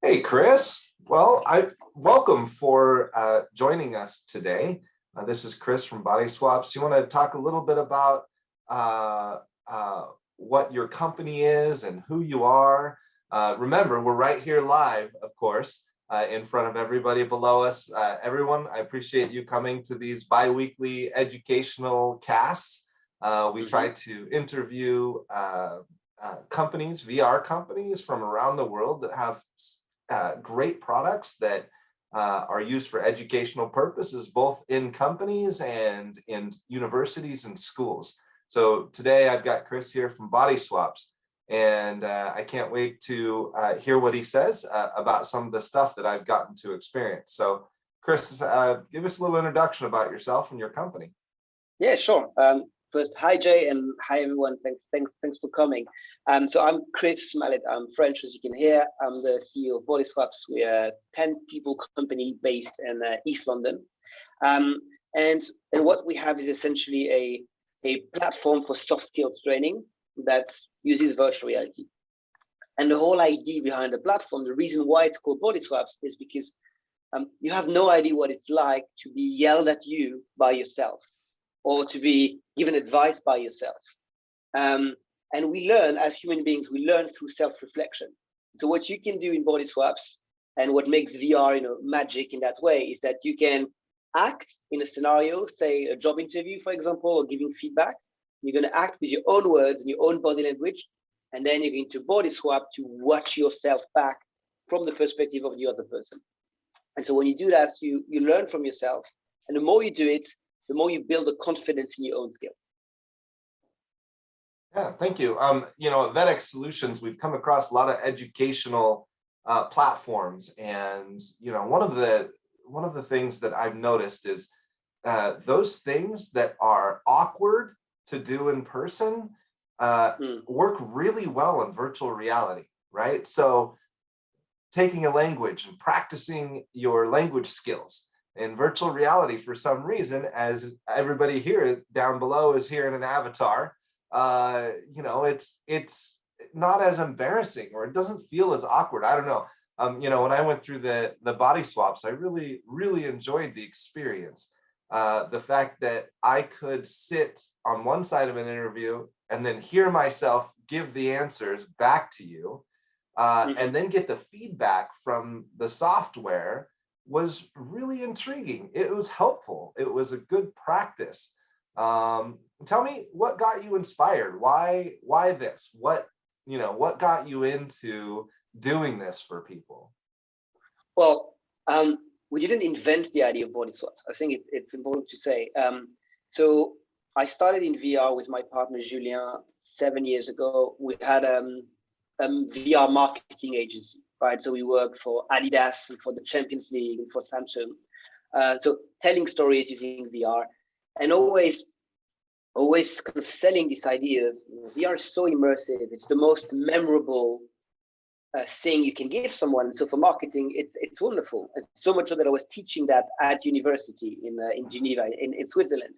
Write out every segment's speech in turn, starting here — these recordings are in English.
Hey, Chris. Well, I welcome for joining us today. This is Chris from Bodyswaps. You want to talk a little bit about uh, what your company is and who you are? Remember, we're right here live, of course, in front of everybody below us. Everyone, I appreciate you coming to these bi-weekly educational casts. We try to interview companies, VR companies from around the world that have great products that are used for educational purposes, both in companies and in universities and schools. So today I've got Chris here from Bodyswaps, and I can't wait to hear what he says about some of the stuff that I've gotten to experience. So Chris, give us a little introduction about yourself and your company. Yeah, sure. First, hi Jay, and hi everyone. Thanks for coming. So I'm Chris Mallet. I'm French, as you can hear. I'm the CEO of Bodyswaps. We're a 10-people company based in East London, and what we have is essentially a platform for soft skills training that uses virtual reality. And the whole idea behind the platform, the reason why it's called Bodyswaps, is because you have no idea what it's like to be yelled at you by yourself, or to be given advice by yourself. And we learn as human beings, we learn through self-reflection. So what you can do in Bodyswaps, and what makes VR magic in that way, is that you can act in a scenario, say a job interview, for example, or giving feedback. You're going to act with your own words and your own body language, and then you're going to Bodyswap to watch yourself back from the perspective of the other person. And so when you do that, you learn from yourself, and the more you do it, the more you build a confidence in your own skills. Yeah, thank you. At Vedex Solutions, we've come across a lot of educational platforms, and one of the things that I've noticed is those things that are awkward to do in person work really well in virtual reality, right? So taking a language and practicing your language skills in virtual reality, for some reason, as everybody here down below is here in an avatar, it's not as embarrassing, or it doesn't feel as awkward. I don't know. When I went through the Bodyswaps, I really enjoyed the experience. The fact that I could sit on one side of an interview and then hear myself give the answers back to you, and then get the feedback from the software was really intriguing. It was helpful. It was a good practice. Tell me, what got you inspired? Why this? What got you into doing this for people? Well, we didn't invent the idea of Bodyswaps. I think it's important to say. So I started in VR with my partner Julien 7 years ago. We had a VR marketing agency, right? So we worked for Adidas and for the Champions League and for Samsung. So telling stories using VR, and always kind of selling this idea of VR is so immersive. It's the most memorable thing you can give someone. So for marketing, it's wonderful. And so much so that I was teaching that at university in Geneva, in Switzerland.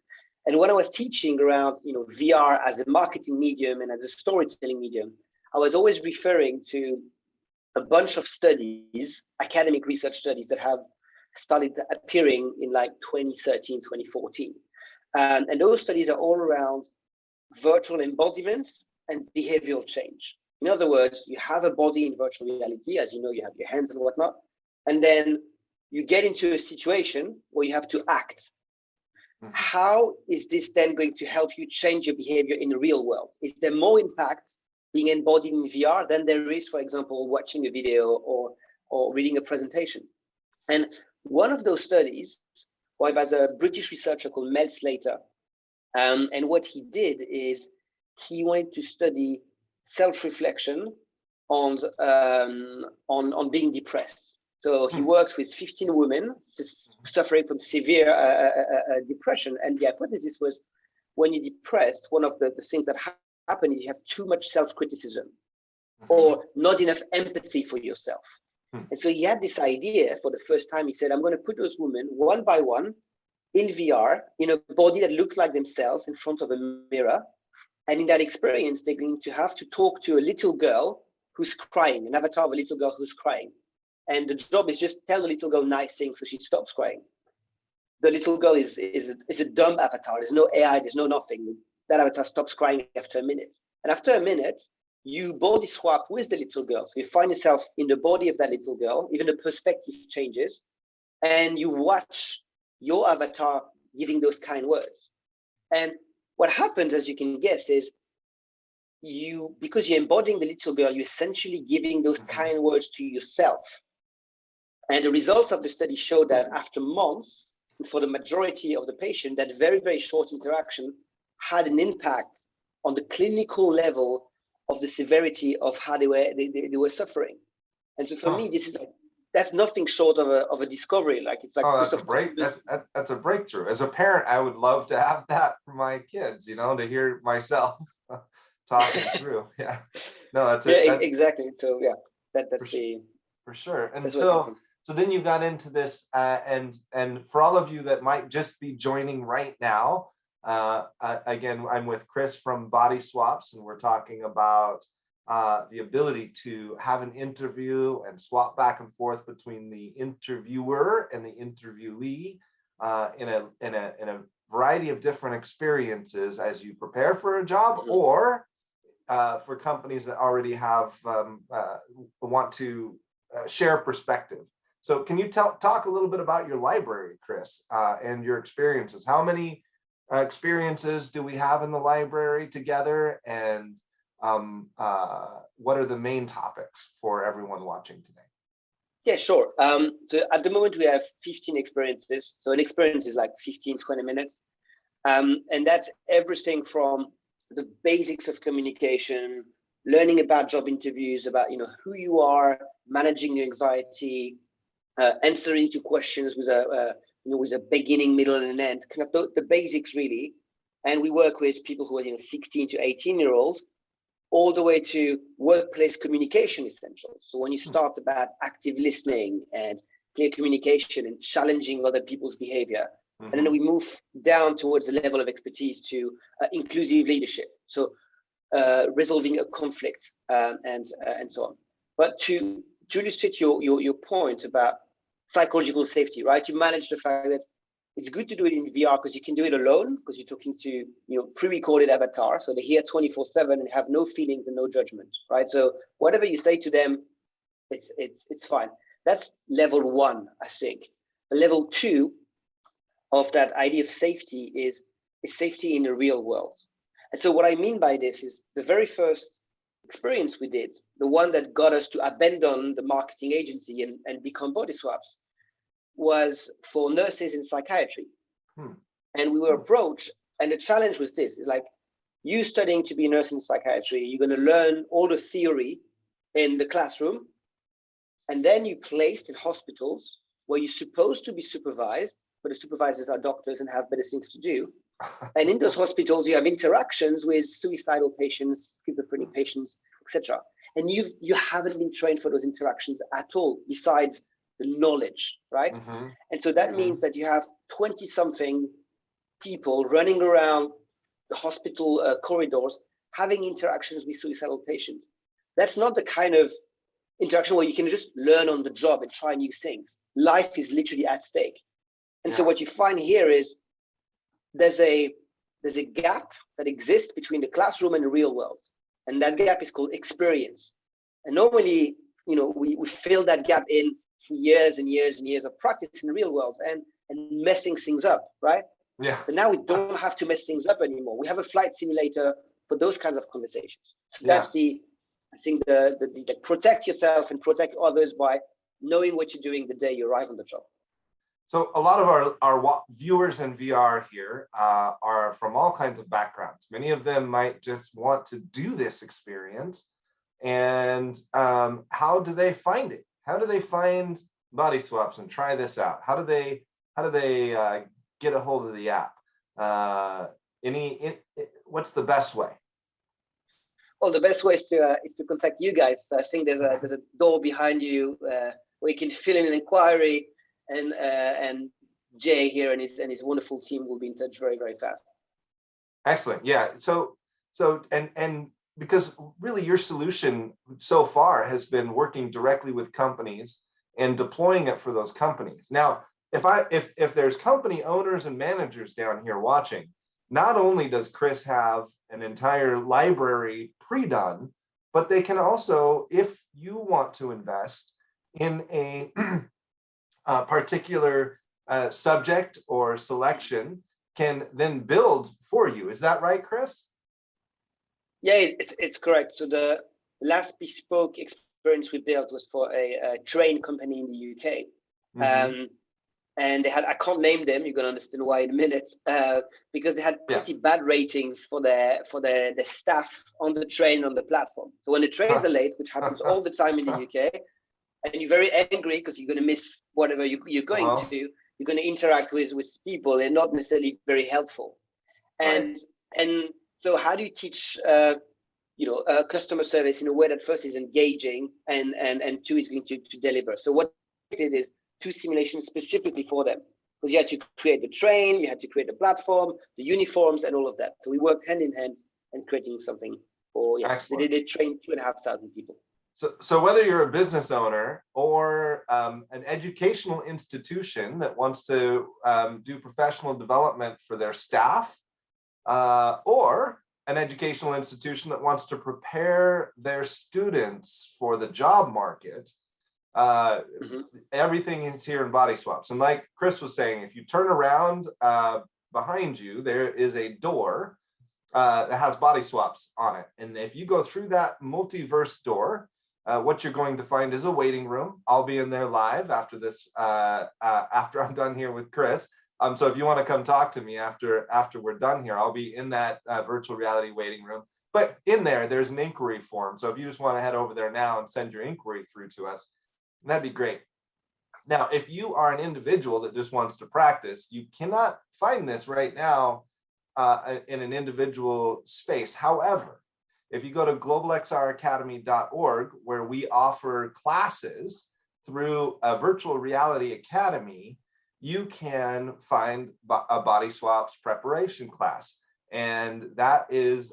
And when I was teaching around VR as a marketing medium and as a storytelling medium, I was always referring to a bunch of studies, academic research studies, that have started appearing in like 2013, 2014. And those studies are all around virtual embodiment and behavioral change. In other words, you have a body in virtual reality, as you know, you have your hands and whatnot, and then you get into a situation where you have to act. How is this then going to help you change your behavior in the real world? Is there more impact being embodied in VR than there is, for example, watching a video or reading a presentation? And one of those studies was a British researcher called Mel Slater. And what he did is he went to study self-reflection on being depressed. So he worked with 15 women suffering from severe depression. And the hypothesis was, when you're depressed, one of the things that happen is you have too much self-criticism or not enough empathy for yourself. And so he had this idea for the first time. He said, I'm going to put those women one by one in VR, in a body that looks like themselves in front of a mirror. And in that experience, they're going to have to talk to a little girl who's crying, an avatar of a little girl who's crying. and the job is just tell the little girl nice things so she stops crying. The little girl is a dumb avatar. There's no AI, there's no nothing. That avatar stops crying after a minute. And after a minute, you body swap with the little girl. So you find yourself in the body of that little girl, even the perspective changes, and you watch your avatar giving those kind words. And what happens, as you can guess, is because you're embodying the little girl, you're essentially giving those kind words to yourself. And the results of the study show that after months, for the majority of the patient, that very, very short interaction had an impact on the clinical level of the severity of how they were suffering. And so for me, this is that's nothing short of a discovery. Like it's like that's a breakthrough. As a parent, I would love to have that for my kids, to hear myself talking through. Yeah. No, that's exactly. So yeah, that's for sure. And so then you got into this, and for all of you that might just be joining right now, again, I'm with Chris from Bodyswaps, and we're talking about the ability to have an interview and swap back and forth between the interviewer and the interviewee in a variety of different experiences as you prepare for a job, or for companies that already have want to share perspective. So can you talk a little bit about your library, Chris, and your experiences? How many experiences do we have in the library together, and what are the main topics for everyone watching today? Yeah, sure. So at the moment we have 15 experiences. So an experience is like 15, 20 minutes. And that's everything from the basics of communication, learning about job interviews, about who you are, managing your anxiety, answering to questions with a beginning, middle, and an end, kind of the basics really. And we work with people who are 16 to 18-year-olds, all the way to workplace communication essentials. So when you start about active listening and clear communication and challenging other people's behavior, and then we move down towards the level of expertise to inclusive leadership. So resolving a conflict and so on. But to illustrate your point about psychological safety, right? You manage the fact that it's good to do it in VR because you can do it alone, because you're talking to pre-recorded avatar, so they hear 24/7 and have no feelings and no judgment, right? So whatever you say to them, it's fine. That's level one, I think. Level two of that idea of safety is safety in the real world. And so what I mean by this is the very first experience we did, the one that got us to abandon the marketing agency and become Bodyswaps, was for nurses in psychiatry. And we were approached, and the challenge was this: is like, you studying to be a nurse in psychiatry, you're going to learn all the theory in the classroom, and then you're placed in hospitals where you're supposed to be supervised, but the supervisors are doctors and have better things to do. And in those hospitals, you have interactions with suicidal patients, schizophrenic patients, etc. And you haven't been trained for those interactions at all, besides the knowledge, right? And so that means that you have 20-something people running around the hospital corridors, having interactions with suicidal patients. That's not the kind of interaction where you can just learn on the job and try new things. Life is literally at stake. And so what you find here is there's a gap that exists between the classroom and the real world. And that gap is called experience. And normally, we fill that gap in through years and years and years of practice in the real world and messing things up, right? Yeah. But now we don't have to mess things up anymore. We have a flight simulator for those kinds of conversations. So that's the protect yourself and protect others by knowing what you're doing the day you arrive on the job. So a lot of our viewers in VR here are from all kinds of backgrounds. Many of them might just want to do this experience. And how do they find it? How do they find Bodyswaps and try this out? How do they get a hold of the app? What's the best way? Well, the best way is to contact you guys. I think there's a door behind you where you can fill in an inquiry, and Jay here and his wonderful team will be in touch very, very fast. Excellent. Yeah. So and because really your solution so far has been working directly with companies and deploying it for those companies. Now, if there's company owners and managers down here watching, not only does Chris have an entire library pre-done, but they can also, if you want to invest in a, a particular subject or selection, can then build for you. Is that right, Chris? Yeah, it's correct. So the last bespoke experience we built was for a train company in the UK. Mm-hmm. And they had, I can't name them, you're going to understand why in a minute, because they had pretty bad ratings for their staff on the train, on the platform. So when the trains are late, which happens all the time in the UK, and you're very angry because you're going to miss whatever you're going to, you're going to interact with people. They're not necessarily very helpful. And so how do you teach customer service in a way that first is engaging and two is going to deliver? So what we did is 2 simulations specifically for them, because you had to create the train, you had to create the platform, the uniforms, and all of that. So we worked hand in hand and creating something for, they trained 2,500 people. So whether you're a business owner or an educational institution that wants to do professional development for their staff, or an educational institution that wants to prepare their students for the job market, everything is here in Bodyswaps. And like Chris was saying, if you turn around behind you, there is a door that has Bodyswaps on it. And if you go through that multiverse door, what you're going to find is a waiting room. I'll be in there live after this, after I'm done here with Chris. So if you want to come talk to me after we're done here, I'll be in that virtual reality waiting room. But in there's an inquiry form. So if you just want to head over there now and send your inquiry through to us, that'd be great. Now, if you are an individual that just wants to practice, you cannot find this right now in an individual space. However, if you go to globalxracademy.org, where we offer classes through a virtual reality academy, you can find a Bodyswaps preparation class. And that is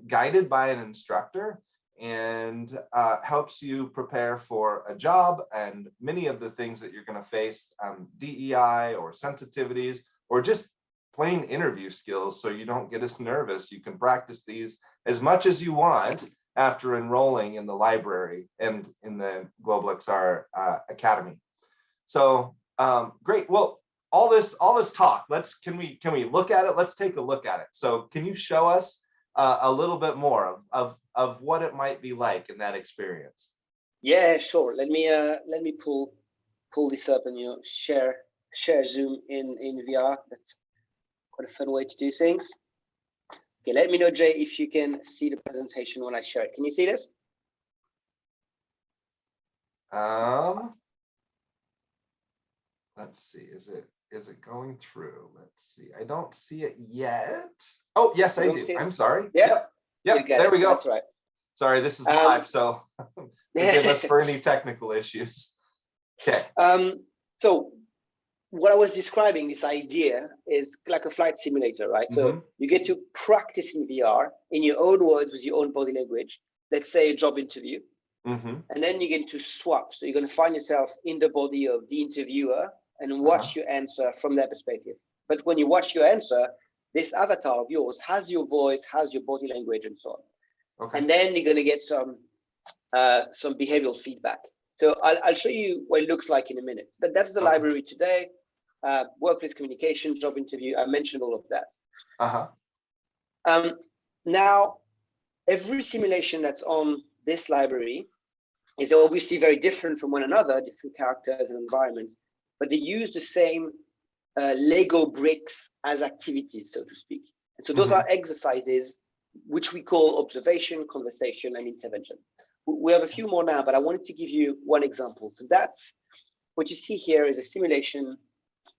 guided by an instructor and helps you prepare for a job and many of the things that you're going to face, DEI or sensitivities, or just plain interview skills, so you don't get as nervous. You can practice these as much as you want after enrolling in the library and in the Global XR Academy. So great. Well, all this talk, can we look at it? Let's take a look at it. So can you show us a little bit more of what it might be like in that experience? Yeah, sure. Let me pull this up and share Zoom in VR. That's quite a fun way to do things. Okay, let me know, Jay, if you can see the presentation when I share it. Can you see this? Let's see. Is it going through? Let's see. I don't see it yet. Oh, yes, I do. I'm sorry. Yeah. Yep. There we go. That's right. Sorry, this is live, so forgive us for any technical issues. Okay. So what I was describing, this idea, is like a flight simulator, right? So you get to practice in VR in your own words with your own body language. Let's say a job interview. And then you get to swap. So you're going to find yourself in the body of the interviewer and watch your answer from their perspective. But when you watch your answer, this avatar of yours has your voice, has your body language, and so on. Okay. And then you're going to get some behavioral feedback. So I'll show you what it looks like in a minute. But that's the library today. Workplace communication, job interview. I mentioned all of that. Now, every simulation that's on this library is obviously very different from one another, different characters and environments, but they use the same Lego bricks as activities, so to speak. And so those are exercises which we call observation, conversation, and intervention. We have a few more now, but I wanted to give you one example. So that's what you see here is a simulation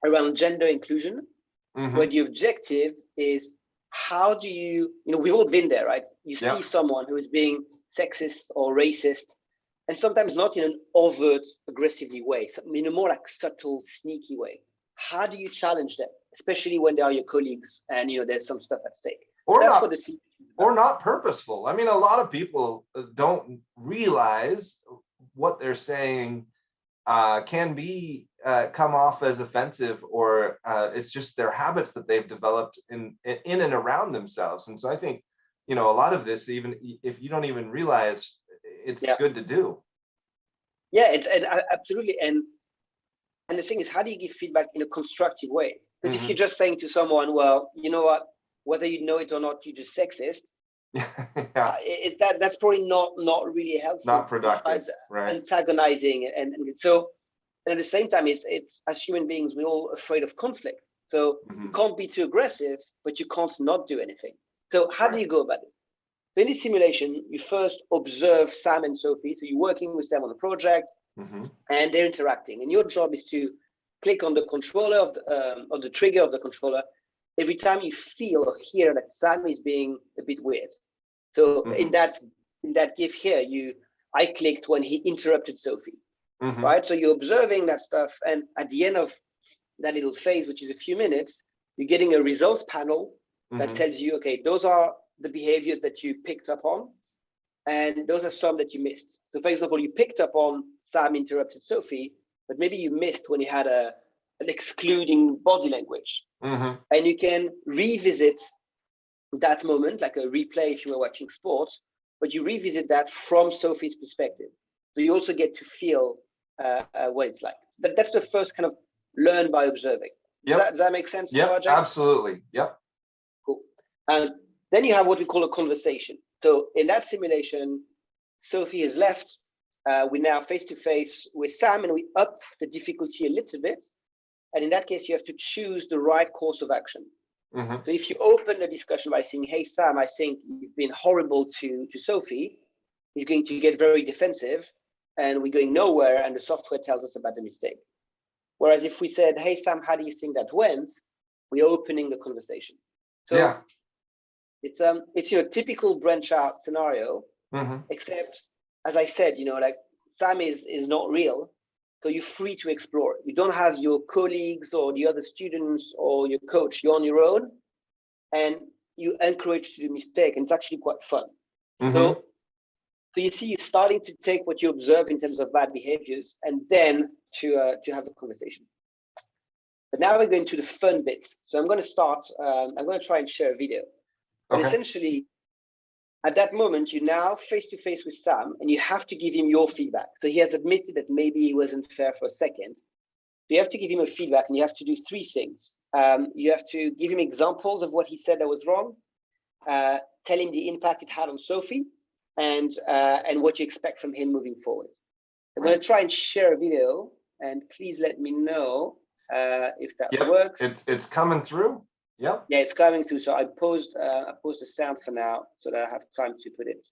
around gender inclusion, where the objective is how do you we've all been there, right? You see someone who is being sexist or racist, and sometimes not in an overt, aggressively way, in a more like subtle, sneaky way. How do you challenge them, especially when they are your colleagues and there's some stuff at stake? Or not purposeful. I mean, a lot of people don't realize what they're saying can be come off as offensive, or it's just their habits that they've developed in and around themselves. And so I think, a lot of this, even if you don't even realize, it's good to do. Yeah, absolutely. And the thing is, how do you give feedback in a constructive way? Because if you're just saying to someone, well, you know what, whether you know it or not, you're just sexist. That's probably not really helpful. Not productive, right? Antagonizing, and so, and at the same time, it's as human beings, we're all afraid of conflict. So you can't be too aggressive, but you can't not do anything. So how do you go about it? So in this simulation, you first observe Sam and Sophie. So you're working with them on a project, and they're interacting. And your job is to click on the controller of the trigger of the controller every time you feel or hear that Sam is being a bit weird. So in that GIF here, I clicked when he interrupted Sophie, right? So you're observing that stuff, and at the end of that little phase, which is a few minutes, you're getting a results panel that tells you, okay, those are the behaviors that you picked up on, and those are some that you missed. So for example, you picked up on Sam interrupted Sophie, but maybe you missed when he had an excluding body language. And you can revisit that moment, like a replay if you were watching sports, but you revisit that from Sophie's perspective. So you also get to feel what it's like. But that's the first kind of learn by observing. Does that make sense? Yeah, absolutely. Yep. Cool. And then you have what we call a conversation. So in that simulation, Sophie has left. We're now face to face with Sam, and we up the difficulty a little bit. And in that case, you have to choose the right course of action. So if you open the discussion by saying, hey, Sam, I think you've been horrible to Sophie, he's going to get very defensive, and we're going nowhere, and the software tells us about the mistake. Whereas if we said, hey, Sam, how do you think that went? We're opening the conversation. So it's a typical branch out scenario, except, as I said, like Sam is not real. So you're free to explore. You don't have your colleagues or the other students or your coach. You're on your own, and you encourage to do mistake, and it's actually quite fun. So you see, you're starting to take what you observe in terms of bad behaviors, and then to have a conversation. But now we're going to the fun bit. So I'm going to start. I'm going to try and share a video. But essentially, at that moment, you're now face to face with Sam, and you have to give him your feedback. So he has admitted that maybe he wasn't fair for a second. So you have to give him a feedback, and you have to do three things. You have to give him examples of what he said that was wrong, tell him the impact it had on Sophie, and what you expect from him moving forward. I'm going to try and share a video, and please let me know if that works. It's coming through. Yep. Yeah, it's coming through. So I paused the sound for now, so that I have time to put it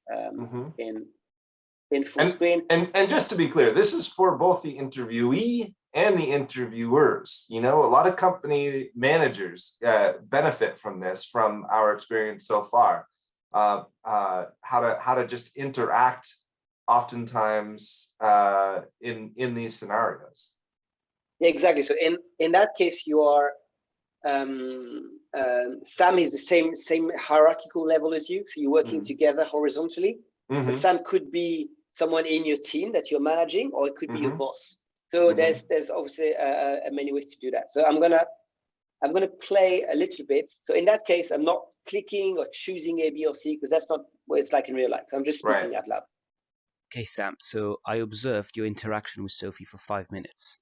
in full screen. And just to be clear, this is for both the interviewee and the interviewers. A lot of company managers benefit from this, from our experience so far. How to just interact, oftentimes in these scenarios. Yeah, exactly. So in that case, you are. Sam is the same hierarchical level as you, so you're working together horizontally. But Sam could be someone in your team that you're managing, or it could be your boss. So there's obviously many ways to do that. So I'm gonna play a little bit. So in that case, I'm not clicking or choosing A, B, or C, because that's not what it's like in real life. So I'm just speaking out loud. Okay, Sam. So I observed your interaction with Sophie for 5 minutes.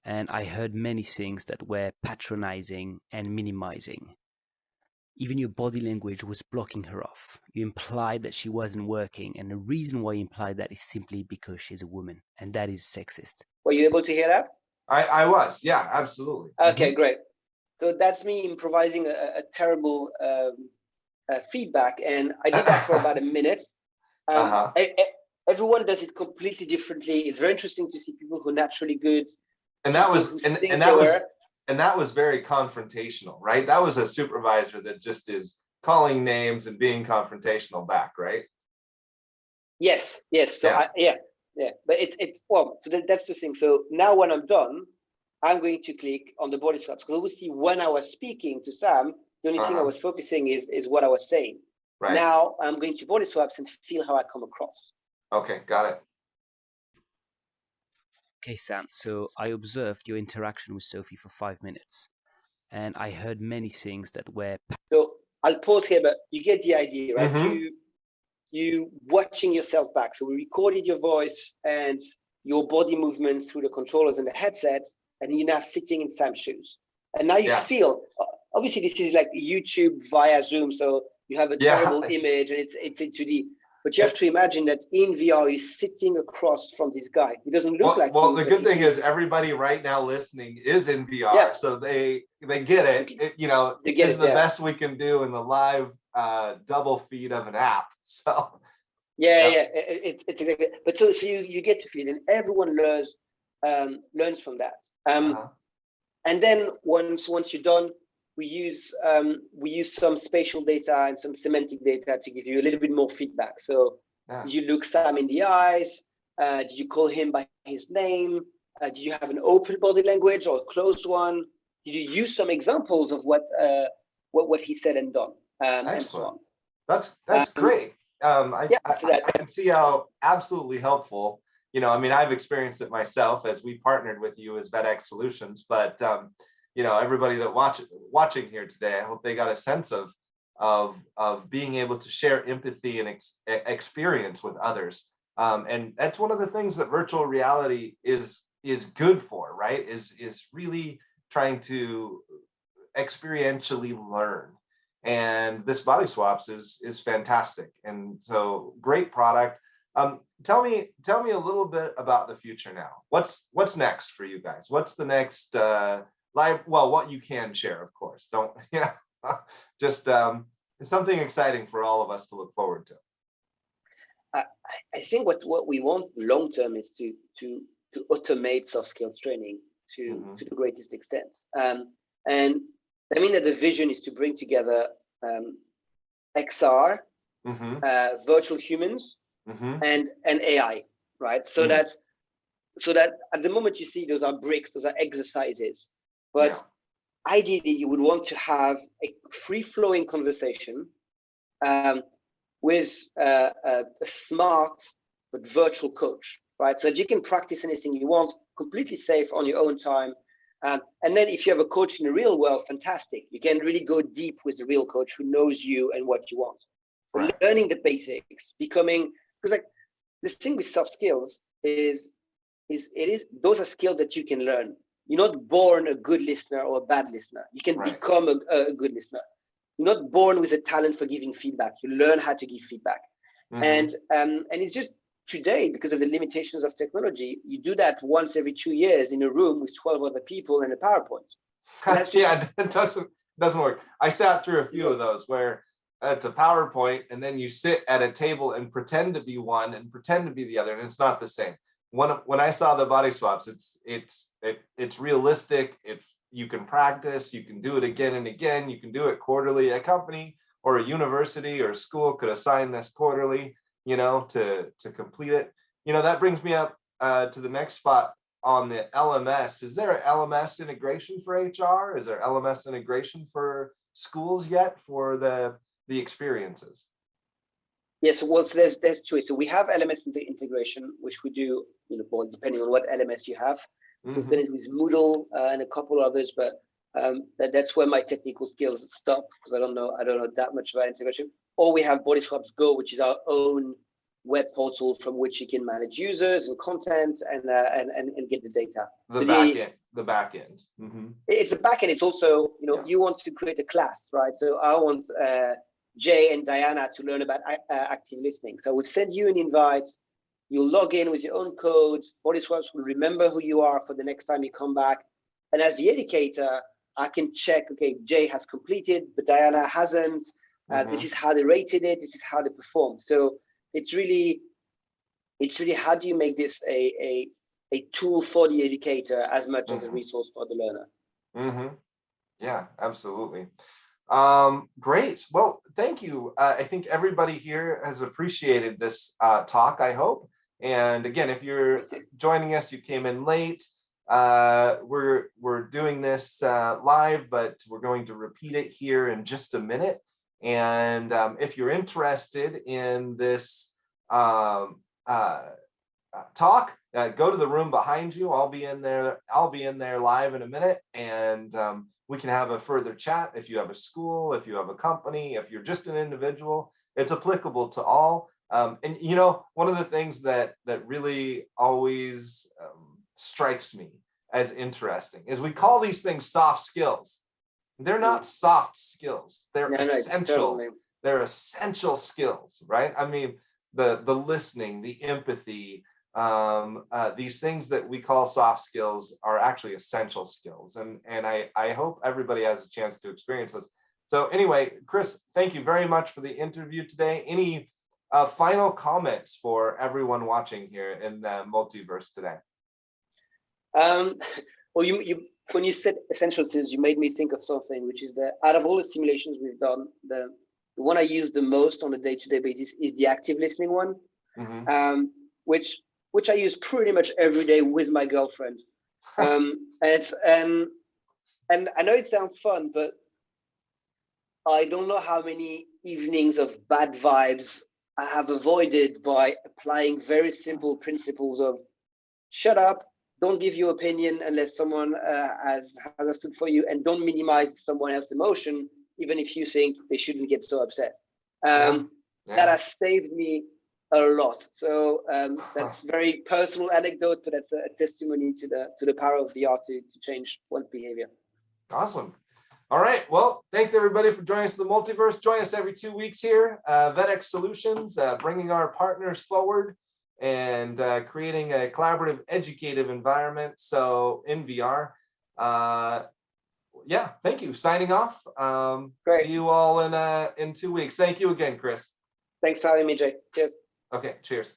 And I heard many things that were patronizing and minimizing. Even your body language was blocking her off. You implied that she wasn't working, and the reason why you implied that is simply because she's a woman, and that is sexist. Were you able to hear that? I was, yeah, absolutely. Okay, great. So that's me improvising a terrible feedback, and I did that for about a minute. Everyone does it completely differently. It's very interesting to see people who are naturally good. And that was very confrontational, right? That was a supervisor that just is calling names and being confrontational back, right? Yes. So but it's well, so that's the thing. So now when I'm done, I'm going to click on the Bodyswaps, because obviously when I was speaking to Sam, the only thing I was focusing is what I was saying. Right. Now I'm going to Bodyswaps and feel how I come across. Okay, got it. Okay, Sam. So I observed your interaction with Sophie for 5 minutes, and I heard many things that were. So I'll pause here, but you get the idea, right? Mm-hmm. You watching yourself back. So we recorded your voice and your body movement through the controllers and the headset, and you're now sitting in Sam's shoes. And now you Yeah. feel, obviously this is like YouTube via Zoom, so you have a Yeah. terrible image and it's in 2D. But you have to imagine that in VR, you're sitting across from this guy. He doesn't look like well, you. the but good thing he's- is everybody right now listening is in VR, Yeah. so they get it. You know, They get this is it, the yeah. best we can do in the live double feed of an app. So Yeah. It's exactly. But so you get to feel it, and everyone learns from that. And then once you're done, we use some spatial data and some semantic data to give you a little bit more feedback. So did you look Sam in the eyes? Did you call him by his name? Did you have an open body language or a closed one? Did you use some examples of what he said and done? And so on. That's great. I can see how absolutely helpful. You know, I mean, I've experienced it myself as we partnered with you as VetX Solutions, but you know, everybody that watching here today, I hope they got a sense of being able to share empathy and experience with others. And that's one of the things that virtual reality is good for, right? Is really trying to experientially learn. And this Bodyswaps is fantastic. And so great product. Tell me a little bit about the future now. What's next for you guys? What's the next live? Well, what you can share, of course. Don't, you know, just it's something exciting for all of us to look forward to. I think what we want long term is to automate soft skills training to the greatest extent. And I mean that the vision is to bring together XR, virtual humans, and AI, right? So that at the moment you see those are bricks, those are exercises, but ideally you would want to have a free-flowing conversation with a smart but virtual coach, right? So that you can practice anything you want, completely safe on your own time. And then if you have a coach in the real world, fantastic. You can really go deep with the real coach who knows you and what you want. Right. Learning the basics, becoming, because like the thing with soft skills is those are skills that you can learn. You're not born a good listener or a bad listener. You can become a good listener. You're not born with a talent for giving feedback. You learn how to give feedback. And it's just today, because of the limitations of technology, you do that once every 2 years in a room with 12 other people and a PowerPoint. And yeah, it doesn't work. I sat through a few of those where it's a PowerPoint and then you sit at a table and pretend to be one and pretend to be the other, and it's not the same. When I saw the Bodyswaps, it's realistic. You can practice, you can do it again and again, you can do it quarterly. A company or a university or a school could assign this quarterly, you know, to complete it. You know, that brings me up to the next spot on the LMS. Is there an LMS integration for HR? Is there LMS integration for schools yet for the experiences? Yes, well, so there's two. So we have LMS integration, which we do, you know, depending on what LMS you have. We've done it with Moodle and a couple others, but that's where my technical skills stop, because I don't know that much about integration. Or we have Bodyswaps Go, which is our own web portal from which you can manage users and content and get the data. The back end. It's the back end. It's also, you know, you want to create a class, right? So I want Jay and Diana to learn about active listening. So we'll send you an invite. You'll log in with your own code. Bodyswaps will remember who you are for the next time you come back. And as the educator, I can check, okay, Jay has completed, but Diana hasn't. This is how they rated it. This is how they performed. So it's really how do you make this a tool for the educator as much as a resource for the learner? Yeah, absolutely. Great. Well, thank you. I think everybody here has appreciated this talk, I hope. And again, if you're joining us, you came in late. We're doing this live, but we're going to repeat it here in just a minute. And if you're interested in this talk, go to the room behind you. I'll be in there live in a minute, and we can have a further chat. If you have a school, if you have a company, if you're just an individual, it's applicable to all. And you know, one of the things that really always strikes me as interesting is we call these things soft skills. They're not soft skills. They're essential. They're essential skills, right? I mean, the listening, the empathy, these things that we call soft skills are actually essential skills. And I hope everybody has a chance to experience this. So anyway, Chris, thank you very much for the interview today. Any final comments for everyone watching here in the multiverse today? Well, you when you said essential skills, you made me think of something, which is that out of all the simulations we've done, the one I use the most on a day-to-day basis is the active listening one, which I use pretty much every day with my girlfriend. And I know it sounds fun, but I don't know how many evenings of bad vibes I have avoided by applying very simple principles of shut up, don't give your opinion unless someone has understood for you, and don't minimize someone else's emotion, even if you think they shouldn't get so upset. That has saved me a lot. So that's very personal anecdote, but that's a testimony to the power of VR to change one's behavior. Awesome. All right. Well, thanks everybody for joining us in the multiverse. Join us every 2 weeks here. VetX Solutions, bringing our partners forward and creating a collaborative, educative environment. So in VR, yeah, thank you. Signing off. Great. See you all in 2 weeks. Thank you again, Chris. Thanks for having me, Jay. Cheers. Okay, cheers.